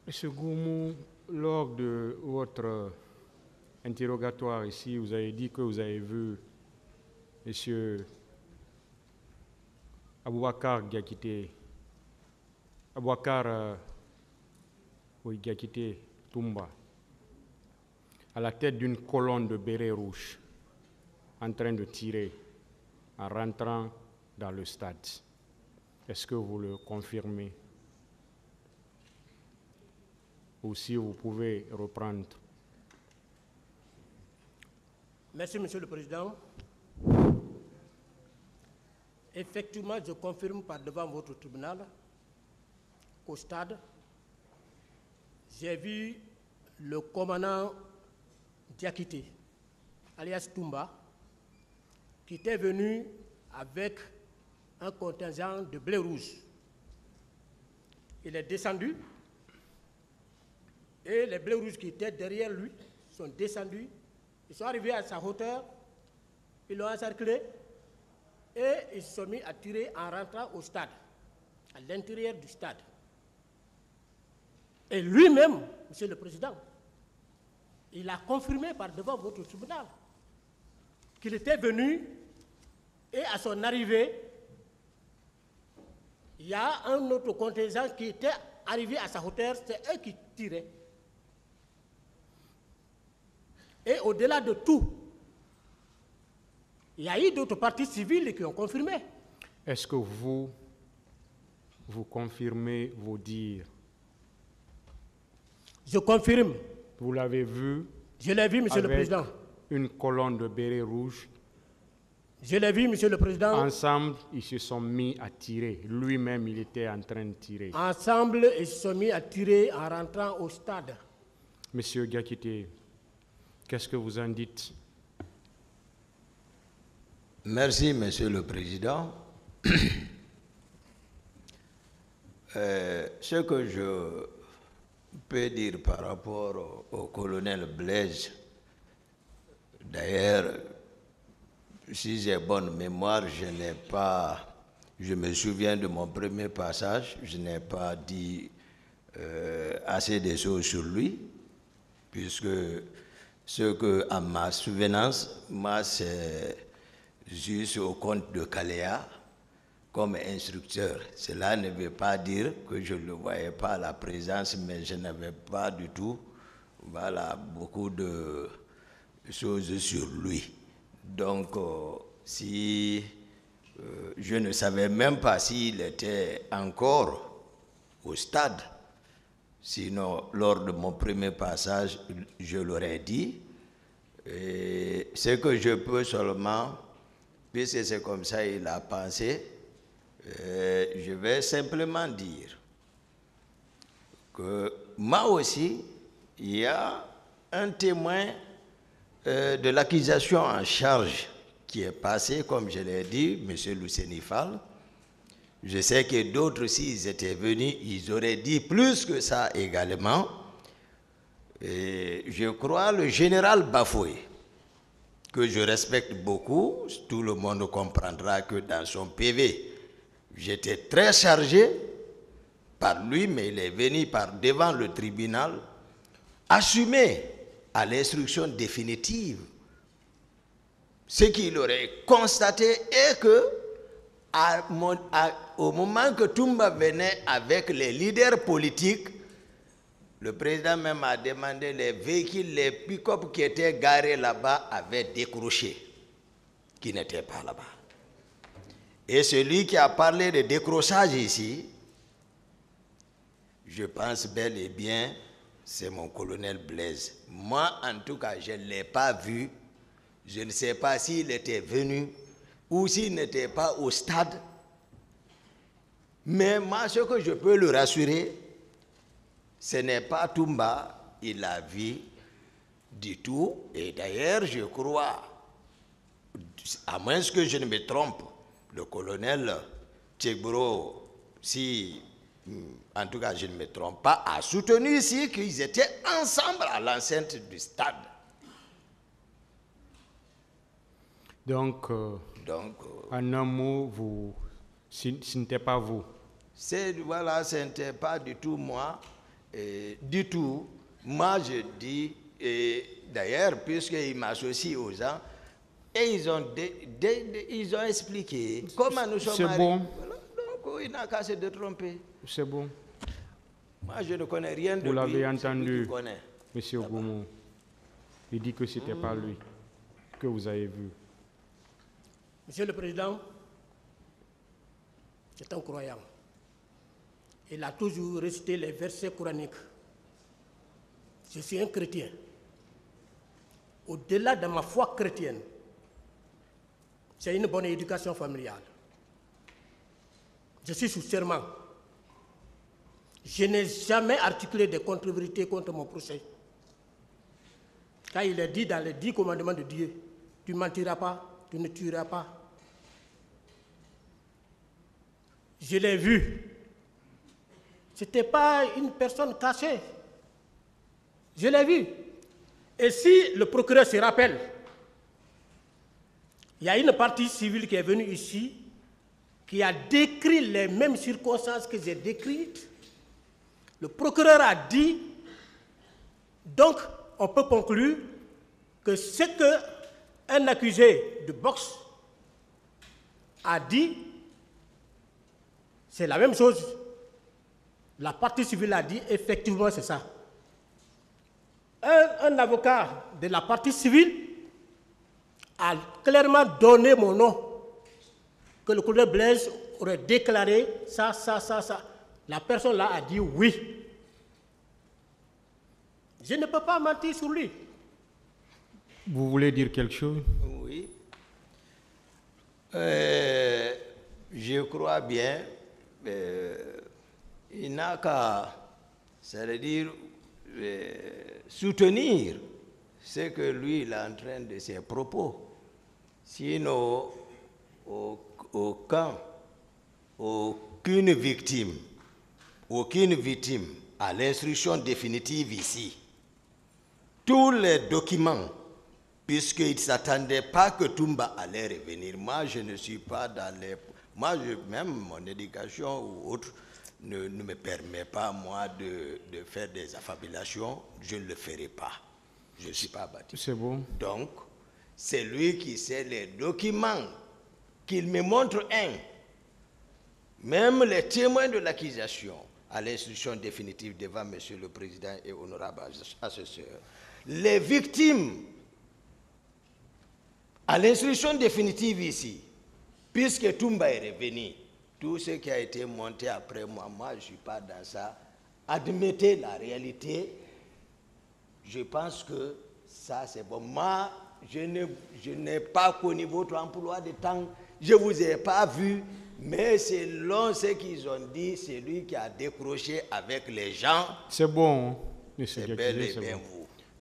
Monsieur Goumou, lors de votre interrogatoire ici, vous avez dit que vous avez vu Monsieur Aboubakar Gakité Toumba à la tête d'une colonne de bérets rouges en train de tirer en rentrant dans le stade. Est-ce que vous le confirmez? Ou si vous pouvez reprendre. Merci, Monsieur le Président. Effectivement, je confirme par devant votre tribunal qu'au stade, j'ai vu le commandant Diakité, alias Toumba, qui était venu avec un contingent de blé rouge. Il est descendu et les blés rouges qui étaient derrière lui sont descendus. Ils sont arrivés à sa hauteur, ils l'ont encerclé et ils se sont mis à tirer en rentrant au stade, à l'intérieur du stade. Et lui-même, Monsieur le Président, il a confirmé par devant votre tribunal qu'il était venu et à son arrivée, il y a un autre contingent qui était arrivé à sa hauteur, c'est eux qui tiraient. Et au-delà de tout, il y a eu d'autres parties civiles qui ont confirmé. Est-ce que vous confirmez vos dires? Je confirme. Vous l'avez vu? Je l'ai vu, Monsieur le Président. Une colonne de bérets rouges. Je l'ai vu, Monsieur le Président. Ensemble, ils se sont mis à tirer. Lui-même, il était en train de tirer. Ensemble, ils se sont mis à tirer en rentrant au stade. Monsieur Gakité, qu'est-ce que vous en dites? Merci, Monsieur le Président. Ce que je peux dire par rapport au colonel Blaise, d'ailleurs, si j'ai bonne mémoire, je me souviens de mon premier passage, je n'ai pas dit assez de choses sur lui, puisque ce que, à ma souvenance, moi, c'est juste au compte de Caléa comme instructeur. Cela ne veut pas dire que je ne le voyais pas à la présence, mais je n'avais pas du tout, voilà, beaucoup de choses sur lui. Donc, je ne savais même pas s'il était encore au stade. Sinon, lors de mon premier passage, je l'aurais dit. Et ce que je peux seulement, puisque c'est comme ça il a pensé, je vais simplement dire que moi aussi, il y a un témoin de l'accusation en charge qui est passé, comme je l'ai dit, M. Lucénifal. Je sais que d'autres, s'ils étaient venus, ils auraient dit plus que ça également. Et je crois le général Bafoué, que je respecte beaucoup, tout le monde comprendra que dans son PV, j'étais très chargé par lui, mais il est venu par devant le tribunal, assumer à l'instruction définitive ce qu'il aurait constaté est que au moment que Toumba venait avec les leaders politiques, le président même a demandé les véhicules, les pick-up qui étaient garés là-bas avaient décroché, qui n'étaient pas là-bas. Et celui qui a parlé de décrochage ici, je pense bel et bien, c'est mon colonel Blaise. Moi, en tout cas, je ne l'ai pas vu. Je ne sais pas s'il était venu ou s'il n'était pas au stade. Mais moi, ce que je peux le rassurer, ce n'est pas Toumba, il l'a vu du tout. Et d'ailleurs, je crois, à moins que je ne me trompe, le colonel Tchegbro, si, en tout cas je ne me trompe pas, a soutenu ici qu'ils étaient ensemble à l'enceinte du stade. Donc, en un mot, ce n'était pas vous. Voilà, ce n'était pas du tout moi. du tout. Moi, je dis, d'ailleurs, puisqu'il m'associe aux gens, et ils ont expliqué comment nous sommes C'est bon. Voilà, donc, il n'a qu'à se tromper. C'est bon. Moi, je ne connais rien de lui. Vous l'avez c'est lui entendu, qui connaît. Monsieur Goumou. Il dit que ce n'était pas lui que vous avez vu. Monsieur le Président, c'est un croyant. Il a toujours récité les versets coraniques. Je suis un chrétien. Au-delà de ma foi chrétienne, c'est une bonne éducation familiale. Je suis sous serment. Je n'ai jamais articulé de contre-vérité contre mon procès. Quand il est dit dans les 10 commandements de Dieu, tu ne mentiras pas, tu ne tueras pas. Je l'ai vu. Ce n'était pas une personne cachée. Je l'ai vu. Et si le procureur se rappelle, il y a une partie civile qui est venue ici, qui a décrit les mêmes circonstances que j'ai décrites. Le procureur a dit, donc on peut conclure que ce qu'un accusé de boxe a dit, c'est la même chose. La partie civile a dit, effectivement, c'est ça. Un avocat de la partie civile a clairement donné mon nom, que le colonel Blaise aurait déclaré ça. La personne là a dit oui. Je ne peux pas mentir sur lui. Vous voulez dire quelque chose? Oui. Je crois bien, il n'a qu'à, c'est-à-dire, soutenir ce que lui il est en train de ses propos. Sinon, aucune victime à l'instruction définitive ici. Tous les documents, puisqu'il ne s'attendait pas que Toumba allait revenir. Moi, je ne suis pas dans les... Moi, même mon éducation ou autre ne me permet pas, moi, de faire des affabulations. Je ne le ferai pas. Je ne suis pas bâti. C'est bon. Donc, c'est lui qui sait les documents, qu'il me montre un. Même les témoins de l'accusation, à l'instruction définitive devant Monsieur le Président et honorable assesseur, les victimes, à l'instruction définitive ici, puisque Toumba est revenu, tout ce qui a été monté après moi, je ne suis pas dans ça. Admettez la réalité. Je pense que ça, c'est bon. Moi, je n'ai pas connu votre emploi de temps. Je ne vous ai pas vu. Mais selon ce qu'ils ont dit, c'est lui qui a décroché avec les gens. C'est bon, monsieur C'est bel et c'est bien bon. vous.